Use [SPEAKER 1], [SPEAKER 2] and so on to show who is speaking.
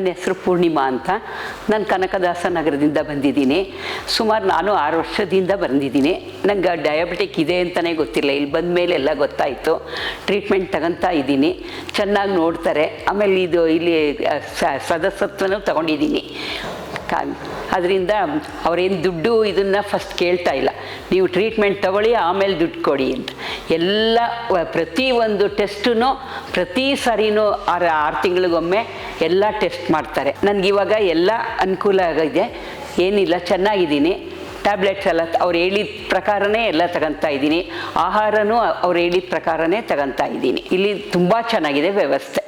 [SPEAKER 1] ನನ್ನ ಹೆಸರು ಪೂರ್ಣಿಮಾ ಅಂತ. ನಾನು ಕನಕದಾಸ ನಗರದಿಂದ ಬಂದಿದ್ದೀನಿ. ಸುಮಾರು ನಾನು 6 ವರ್ಷದಿಂದ ಬಂದಿದ್ದೀನಿ. ನಂಗೆ ಡಯಾಬಿಟಿಕ್ ಇದೆ ಅಂತಲೇ ಗೊತ್ತಿಲ್ಲ. ಇಲ್ಲಿ ಬಂದ ಮೇಲೆ ಎಲ್ಲ ಗೊತ್ತಾಯಿತು. ಟ್ರೀಟ್ಮೆಂಟ್ ತಗೊತಾ ಇದ್ದೀನಿ, ಚೆನ್ನಾಗಿ ನೋಡ್ತಾರೆ. ಆಮೇಲೆ ಇಲ್ಲಿ ಸದಸ್ಯತ್ವನೂ ತಗೊಂಡಿದ್ದೀನಿ. ಅದರಿಂದ ಅವರೇನು ದುಡ್ಡು ಇದನ್ನು ಫಸ್ಟ್ ಕೇಳ್ತಾ ಇಲ್ಲ, ನೀವು ಟ್ರೀಟ್ಮೆಂಟ್ ತಗೊಳ್ಳಿ ಆಮೇಲೆ ದುಡ್ಡು ಕೊಡಿ ಅಂತ. ಎಲ್ಲ ಪ್ರತಿಯೊಂದು ಟೆಸ್ಟೂ ಪ್ರತಿ ಸಾರಿನೂ 6 ತಿಂಗಳಿಗೊಮ್ಮೆ ಎಲ್ಲ ಟೆಸ್ಟ್ ಮಾಡ್ತಾರೆ. ನನಗಿವಾಗ ಎಲ್ಲ ಅನುಕೂಲ ಆಗಿದೆ, ಏನಿಲ್ಲ, ಚೆನ್ನಾಗಿದ್ದೀನಿ. ಟ್ಯಾಬ್ಲೆಟ್ಸ್ ಎಲ್ಲ ಅವ್ರು ಹೇಳಿದ ಪ್ರಕಾರನೇ ಎಲ್ಲ ತಗೊತಾ ಇದ್ದೀನಿ. ಆಹಾರನೂ ಅವ್ರು ಹೇಳಿದ ಪ್ರಕಾರನೇ ತಗೊತಾ ಇದ್ದೀನಿ. ಇಲ್ಲಿ ತುಂಬ ಚೆನ್ನಾಗಿದೆ ವ್ಯವಸ್ಥೆ.